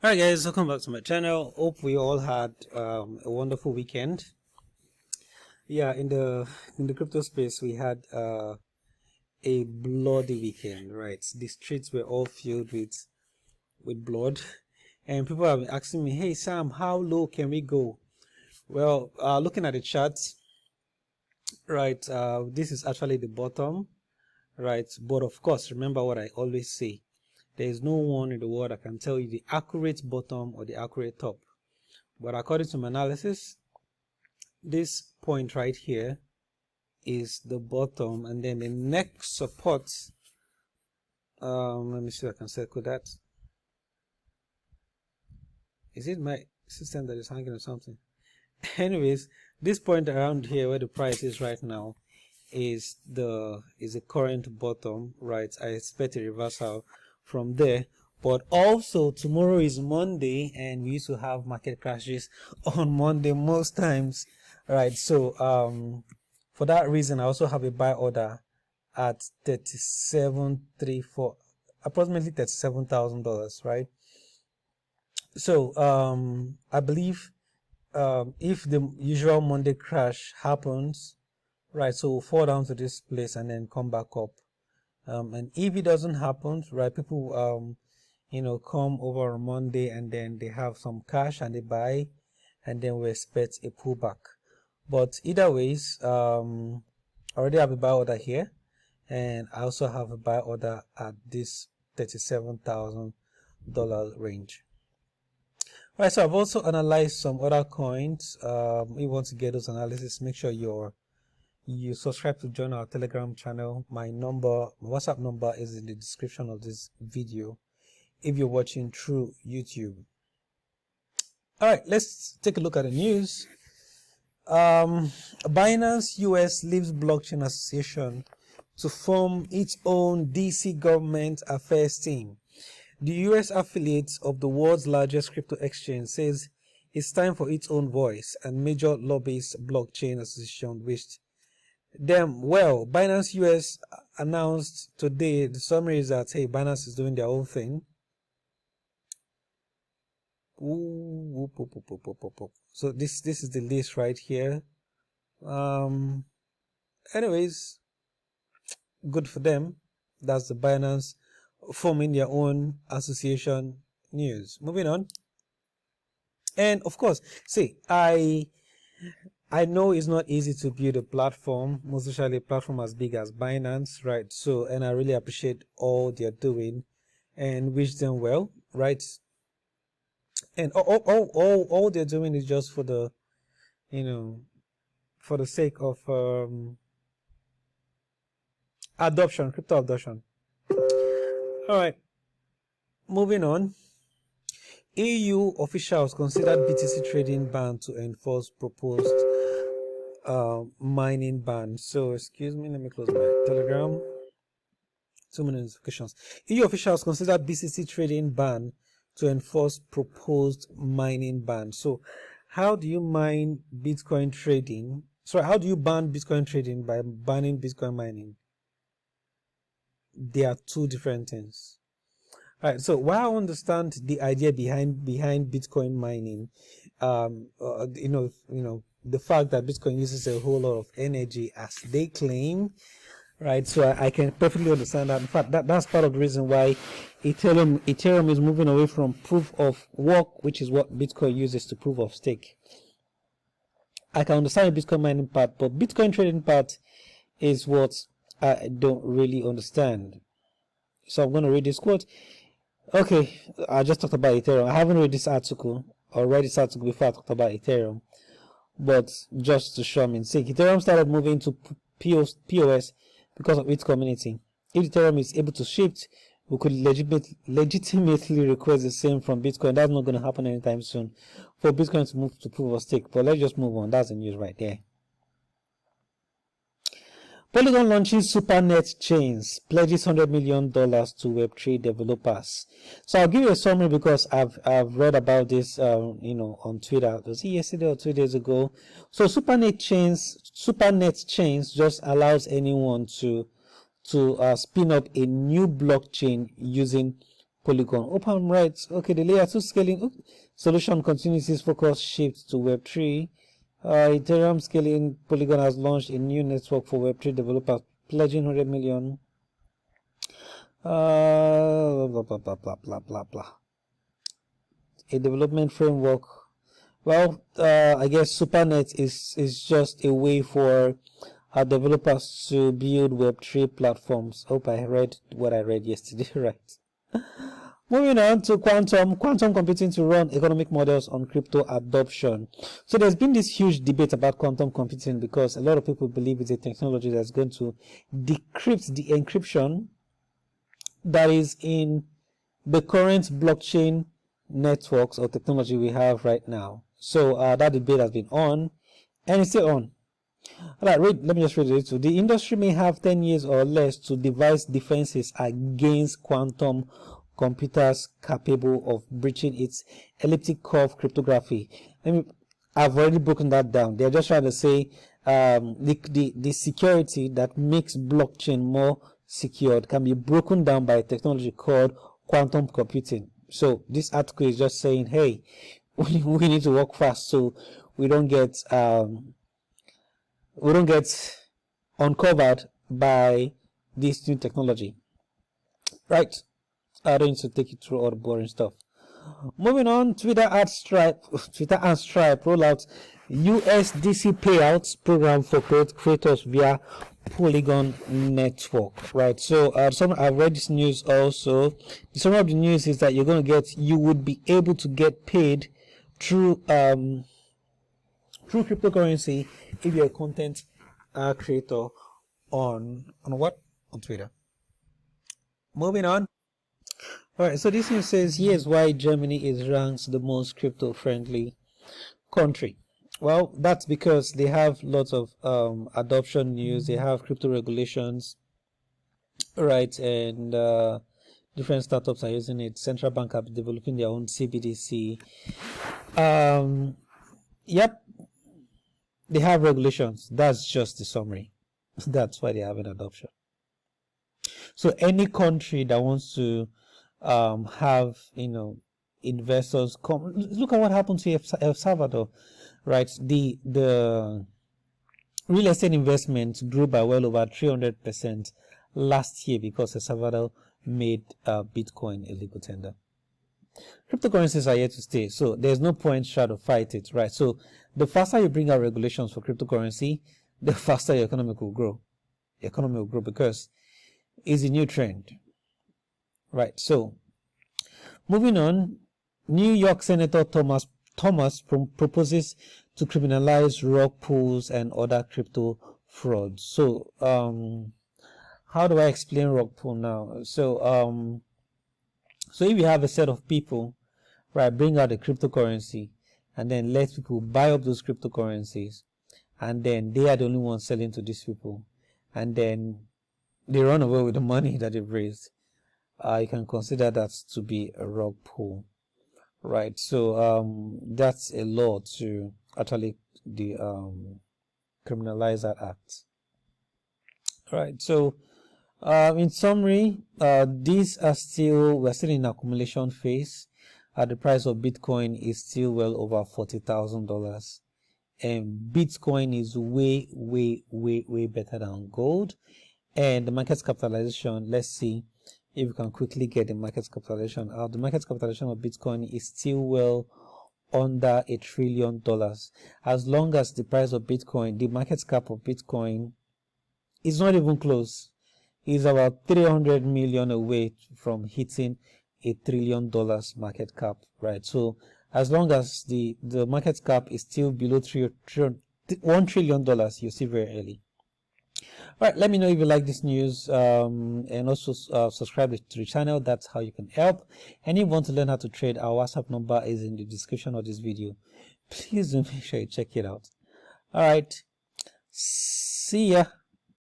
Alright guys, welcome back to my channel. Hope we all had a wonderful weekend. Yeah, in the crypto space we had a bloody weekend, right? The streets were all filled with blood, and people have been asking me, hey Sam, how low can we go? Well, looking at the charts, right, this is actually the bottom, right? But of course, remember what I always say, there is no one in the world that can tell you the accurate bottom or the accurate top. But according to my analysis, this point right here is the bottom, and then the next support, let me see if I can circle that. Is it my system that is hanging or something? Anyways, this point around here where the price is right now is the current bottom, right? I expect a reversal from there. But also tomorrow is Monday, and we used to have market crashes on Monday most times, right? So for that reason, I also have a buy order at 37.34, approximately $37,000, right? So I believe if the usual Monday crash happens, right, so we'll fall down to this place and then come back up, and if it doesn't happen, right, people come over on Monday and then they have some cash and they buy, and then we expect a pullback. But either ways, I already have a buy order here, and I also have a buy order at this $37,000 range. Right, so I've also analyzed some other coins. If you want to get those analysis, make sure you subscribe to join our Telegram channel. My WhatsApp number is in the description of this video if you're watching through YouTube. All right, let's take a look at the news. Binance US leaves blockchain association to form its own DC government affairs team. The US affiliate of the world's largest crypto exchange says it's time for its own voice, and major lobbyist blockchain association wished them well. Binance US announced today, the summary is that, hey, Binance is doing their own thing. So this is the list right here. Anyways, good for them. That's the Binance forming their own association news. Moving on. And of course, see, I know it's not easy to build a platform, most especially a platform as big as Binance, right? So, and I really appreciate all they're doing and wish them well, right? And all they're doing is just for the, for the sake of adoption, crypto adoption. All right, moving on. EU officials considered BTC trading ban to enforce proposed mining ban. So, excuse me, let me close my Telegram. Too many notifications. EU officials considered BTC trading ban to enforce proposed mining ban. So, how do you mine Bitcoin trading? Sorry, how do you ban Bitcoin trading by banning Bitcoin mining? They are two different things. All right, so while I understand the idea behind Bitcoin mining, the fact that Bitcoin uses a whole lot of energy as they claim, right? So I can perfectly understand that. In fact, that's part of the reason why Ethereum is moving away from proof of work, which is what Bitcoin uses, to proof of stake. I can understand the Bitcoin mining part, but Bitcoin trading part is what I don't really understand. So I'm going to read this quote. Okay, I just talked about Ethereum. I haven't read this article or read this article before I talked about Ethereum, but just to show me sake, Ethereum started moving to POS because of its community. If Ethereum is able to shift, we could legitimately request the same from Bitcoin. That's not going to happen anytime soon for Bitcoin to move to proof of stake. But let's just move on. That's the news right there. Polygon launches SuperNet chains, pledges $100 million to Web3 developers. So I'll give you a summary because I've read about this, on Twitter. Was it yesterday or 2 days ago? So SuperNet chains just allows anyone to spin up a new blockchain using Polygon. Open right. Okay, the layer 2 scaling solution continues its focus shift to Web3. Ethereum scaling Polygon has launched a new network for Web3 developers, pledging 100 million. Blah, blah, blah, blah, blah, blah, blah, blah. A development framework. Well, I guess SuperNet is just a way for developers to build Web3 platforms. Hope I read what I read yesterday right. Moving on to quantum computing to run economic models on crypto adoption. So there's been this huge debate about quantum computing because a lot of people believe it's a technology that's going to decrypt the encryption that is in the current blockchain networks or technology we have right now. So that debate has been on and it's still on. All right, let me just read it. So the industry may have 10 years or less to devise defenses against quantum computers capable of breaching its elliptic curve cryptography. I've already broken that down. They're just trying to say the security that makes blockchain more secured can be broken down by a technology called quantum computing. So this article is just saying, hey, we need to work fast so we don't get uncovered by this new technology, right? I don't need to take you through all the boring stuff. Moving on, Twitter and Stripe roll out USDC payouts program for creators via Polygon network, right? So I've read this news also. Some of the news is that you would be able to get paid through cryptocurrency if you're a content creator on Twitter. Moving on. All right, so this news says here's why Germany is ranked the most crypto-friendly country. Well, that's because they have lots of adoption news. They have crypto regulations, right? And different startups are using it. Central bank are developing their own CBDC. Yep, they have regulations. That's just the summary. That's why they have an adoption. So any country that wants to have investors come, look at what happened to El Salvador, right? The real estate investment grew by well over 300% last year because El Salvador made Bitcoin a legal tender. Cryptocurrencies are here to stay, so there's no point trying to fight it, right? So the faster you bring out regulations for cryptocurrency, the faster your economy will grow. The economy will grow because it's a new trend. Right, so moving on, New York Senator Thomas proposes to criminalize rug pulls and other crypto frauds. So how do I explain rug pull now? So so if you have a set of people, right, bring out the cryptocurrency and then let people buy up those cryptocurrencies, and then they are the only ones selling to these people, and then they run away with the money that they've raised. You can consider that to be a rug pull, right? So that's a law to actually criminalize that act, right? So in summary, we're still in accumulation phase. The price of Bitcoin is still well over $40,000, and Bitcoin is way better than gold. And the market capitalization, let's see if we can quickly get the market capitalization out. The market capitalization of Bitcoin is still well under $1 trillion. As long as the price of Bitcoin, the market cap of Bitcoin is not even close. It's about 300 million away from hitting $1 trillion market cap, right? So as long as the market cap is still below $1 trillion, you're still very early. All right, let me know if you like this news, and also subscribe to the channel. That's how you can help. And if you want to learn how to trade, our WhatsApp number is in the description of this video. Please do make sure you check it out. All right, see ya.